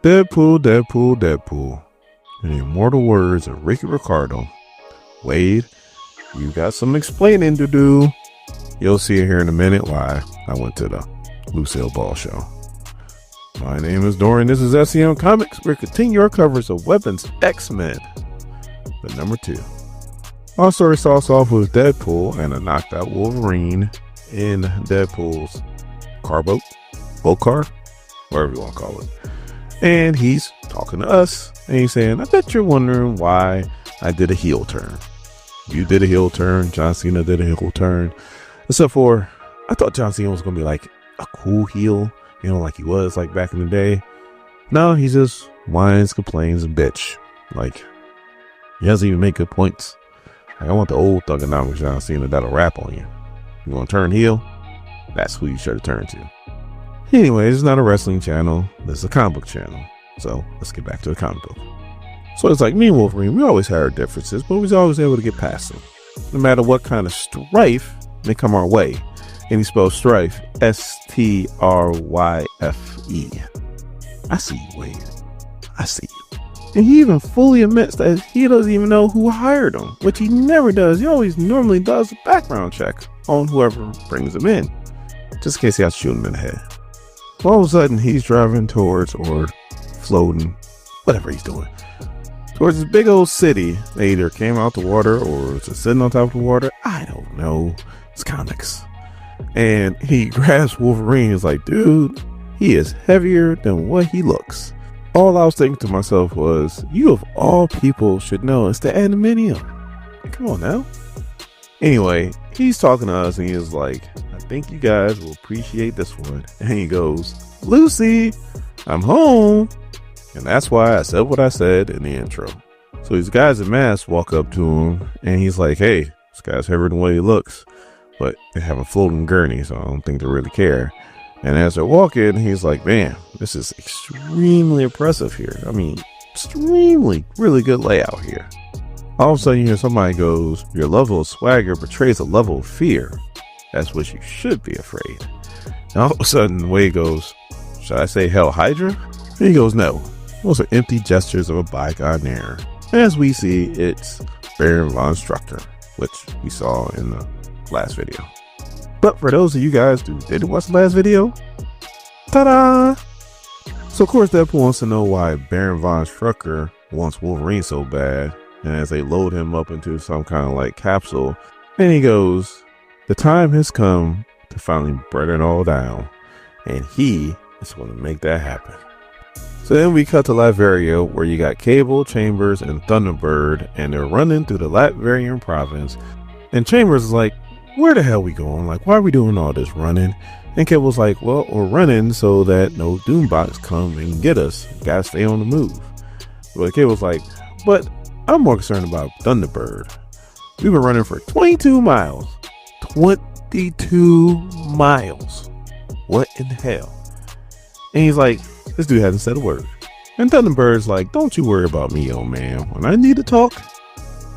Deadpool, Deadpool, Deadpool. In the immortal words of Ricky Ricardo, Wade, you got some explaining to do. You'll see it here in a minute why I went to the Lucille Ball show. My name is Dorian. This is SEM Comics. We're continuing our coverage of Weapons X-Men, the number 2. Our story starts off with Deadpool and a knocked out Wolverine in Deadpool's boat car, whatever you want to call it. And he's talking to us and he's saying, I bet you're wondering why I did a heel turn. You did a heel turn. John Cena did a heel turn. Except for, I thought John Cena was going to be like a cool heel, like he was like back in the day. No, he just whines, complains, and bitch. Like, he doesn't even make good points. Like, I want the old thugonomics John Cena that'll rap on you. You want to turn heel? That's who you should have turned to. Anyway, it's not a wrestling channel. This is a comic book channel. So let's get back to the comic book. So it's like me and Wolverine, we always had our differences, but we was always able to get past them. No matter what kind of strife may come our way. And he spells strife, S-T-R-Y-F-E. I see you, Wade. I see you. And he even fully admits that he doesn't even know who hired him, which he never does. He always normally does a background check on whoever brings him in, just in case he has to shoot him in the head. So all of a sudden, he's driving towards or floating, whatever he's doing, towards this big old city. They either came out the water or is sitting on top of the water. I don't know. It's comics. And he grabs Wolverine. He's like, dude, he is heavier than what he looks. All I was thinking to myself was, you of all people should know it's the Adamantium. Come on now. Anyway, he's talking to us and he's like, I think you guys will appreciate this one. And he goes, Lucy, I'm home. And that's why I said what I said in the intro. So these guys in masks walk up to him and he's like, hey, this guy's heavier than what he looks. But they have a floating gurney, so I don't think they really care. And as they're walking, he's like, man, this is extremely impressive here. I mean, extremely, really good layout here. All of a sudden, you hear somebody goes, your level of swagger betrays a level of fear. That's what you should be afraid. And all of a sudden, Wade goes, should I say Hell Hydra? And he goes, no. Those are empty gestures of a bygone era. As we see, it's Baron von Strucker, which we saw in the last video. But for those of you guys who didn't watch the last video, ta-da! So of course Deadpool wants to know why Baron von Strucker wants Wolverine so bad, and as they load him up into some kind of like capsule, and he goes, the time has come to finally burn it all down, and he is going to make that happen. So then we cut to Latveria, where you got Cable, Chambers, and Thunderbird, and they're running through the Latverian province, and Chambers is like, where the hell we going? Like, why are we doing all this running? And Cable's like, well, we're running so that no Doombots come and get us. Gotta stay on the move. But Cable's like, but I'm more concerned about Thunderbird. We've been running for 22 miles. 22 miles. What in the hell? And he's like, this dude hasn't said a word. And Thunderbird's like, don't you worry about me, old man. When I need to talk,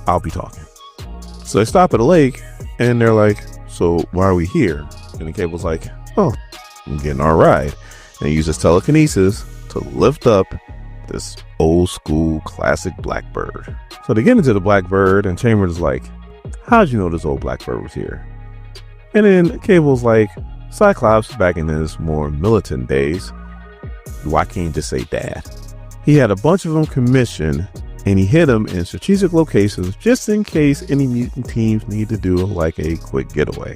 I'll be talking. So they stop at a lake. And they're like, so why are we here? And the Cable's like, oh, I'm getting our ride. And he uses telekinesis to lift up this old school classic Blackbird. So they get into the Blackbird and Chambers is like, how'd you know this old Blackbird was here? And then Cable's like, Cyclops back in his more militant days, why can't you just say dad? He had a bunch of them commissioned and he hid them in strategic locations just in case any mutant teams need to do like a quick getaway.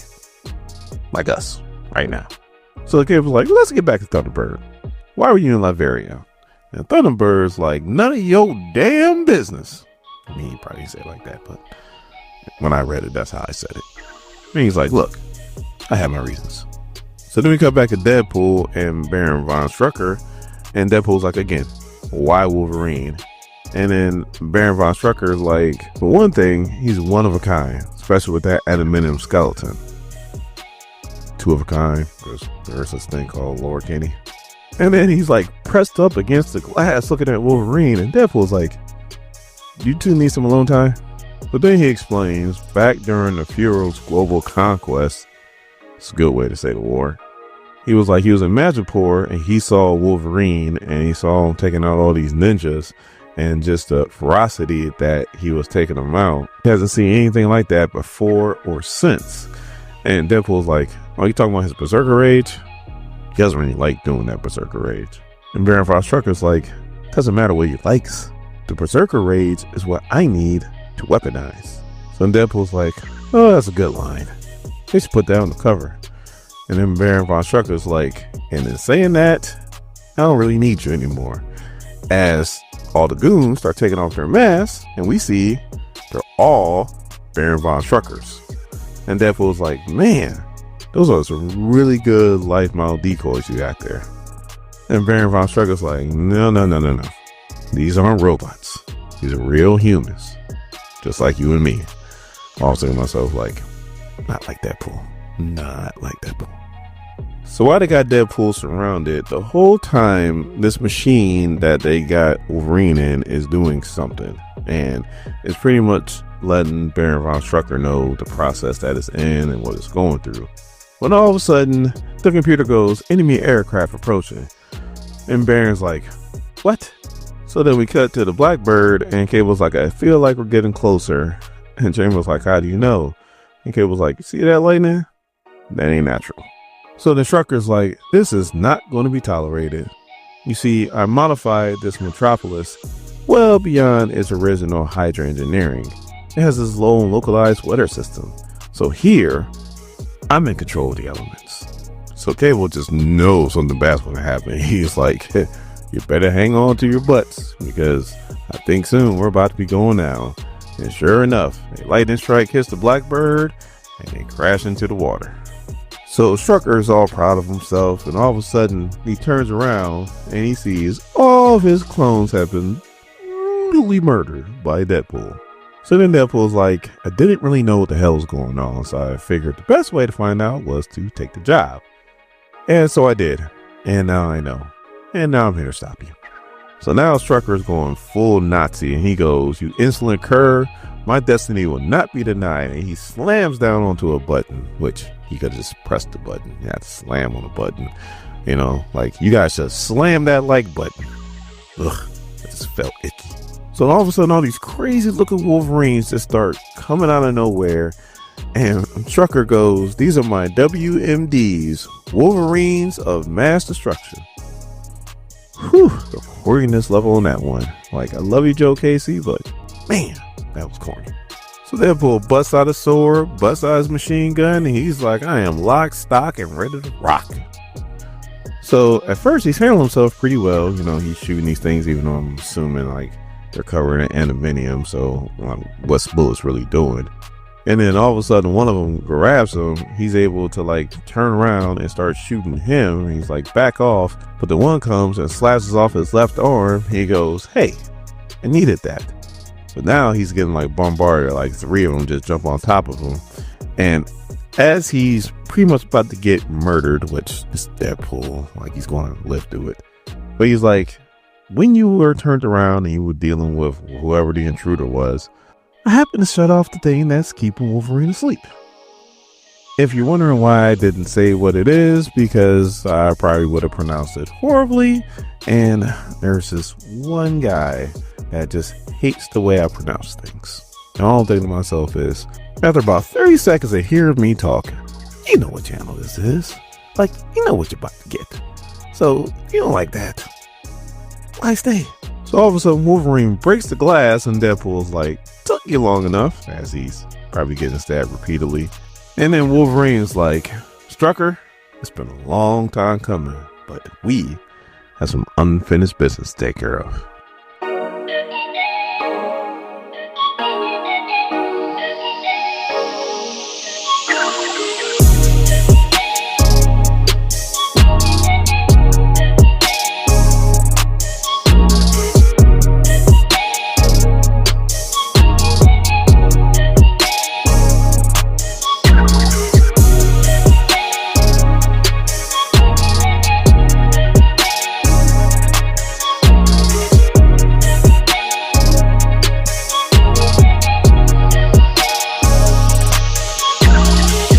Like us, right now. So the kid was like, let's get back to Thunderbird. Why were you in Latveria? And Thunderbird's like, none of your damn business. I mean, he probably said it like that, but when I read it, that's how I said it. And he's like, look, I have my reasons. So then we cut back to Deadpool and Baron von Strucker. And Deadpool's like, again, why Wolverine? And then Baron von Strucker is like, for one thing, he's one of a kind, especially with that adamantium skeleton. Two of a kind. There's this thing called Lord Kenny. And then he's like pressed up against the glass looking at Wolverine. And Deadpool's like, you two need some alone time? But then he explains, back during the Furo's global conquest, it's a good way to say the war, he was in Madripoor and he saw Wolverine and he saw him taking out all these ninjas and just the ferocity that he was taking them out. He hasn't seen anything like that before or since. And Deadpool's like, oh, you talking about his berserker rage? He doesn't really like doing that berserker rage. And Baron von Strucker's like, doesn't matter what he likes. The berserker rage is what I need to weaponize. So Deadpool's like, oh, that's a good line. They should put that on the cover. And then Baron von Strucker's like, and in saying that, I don't really need you anymore. As all the goons start taking off their masks, and we see they're all Baron von Struckers. And Deadpool's like, man, those are some really good life model decoys you got there. And Baron von Strucker's like, no. These aren't robots. These are real humans. Just like you and me. I was thinking to myself, like, not like Deadpool. Not like Deadpool. So while they got Deadpool surrounded, the whole time this machine that they got Wolverine in is doing something. And it's pretty much letting Baron von Strucker know the process that it's in and what it's going through. When all of a sudden, the computer goes, enemy aircraft approaching. And Baron's like, what? So then we cut to the Blackbird, and Cable's like, I feel like we're getting closer. And Chamber's like, how do you know? And Cable's like, see that lightning? That ain't natural. So the Strucker's like, this is not going to be tolerated. You see, I modified this metropolis well beyond its original Hydra engineering. It has this low and localized weather system. So here, I'm in control of the elements. So Cable just knows something bad's going to happen. He's like, you better hang on to your butts because I think soon we're about to be going down. And sure enough, a lightning strike hits the Blackbird and they crash into the water. So Strucker is all proud of himself, and all of a sudden he turns around and he sees all of his clones have been brutally murdered by Deadpool. So then Deadpool's like, I didn't really know what the hell was going on, so I figured the best way to find out was to take the job. And so I did. And now I know. And now I'm here to stop you. So now Strucker is going full Nazi, and he goes, you insolent cur, my destiny will not be denied. And he slams down onto a button, which he could have just pressed the button. You had to slam on a button. You know, like, you guys just slam that like button. Ugh, it just felt icky. So all of a sudden, all these crazy looking Wolverines just start coming out of nowhere. And Strucker goes, these are my WMDs, Wolverines of Mass Destruction. Whew, the corniness level on that one. Like, I love you, Joe Casey, but man, that was corny. So Deadpool busts out a sword, busts out his machine gun, and he's like, I am lock, stock, and ready to rock. So at first, he's handling himself pretty well. You know, he's shooting these things, even though I'm assuming like they're covered in aluminium. So what's bullets really doing? And then all of a sudden, one of them grabs him. He's able to like turn around and start shooting him. He's like, back off. But the one comes and slashes off his left arm. He goes, hey, I needed that. But now he's getting like bombarded. Like 3 of them just jump on top of him. And as he's pretty much about to get murdered, which is Deadpool, like he's going to live through it. But he's like, when you were turned around and you were dealing with whoever the intruder was, I happened to shut off the thing that's keeping Wolverine asleep. If you're wondering why I didn't say what it is, because I probably would have pronounced it horribly. And there's this one guy that just hates the way I pronounce things. And all I'm thinking to myself is, after about 30 seconds of hearing me talk, you know what channel this is. Like, you know what you're about to get. So, if you don't like that, why stay? So all of a sudden, Wolverine breaks the glass, and Deadpool's like, took you long enough, as he's probably getting stabbed repeatedly. And then Wolverine's like, Strucker, it's been a long time coming, but we have some unfinished business to take care of.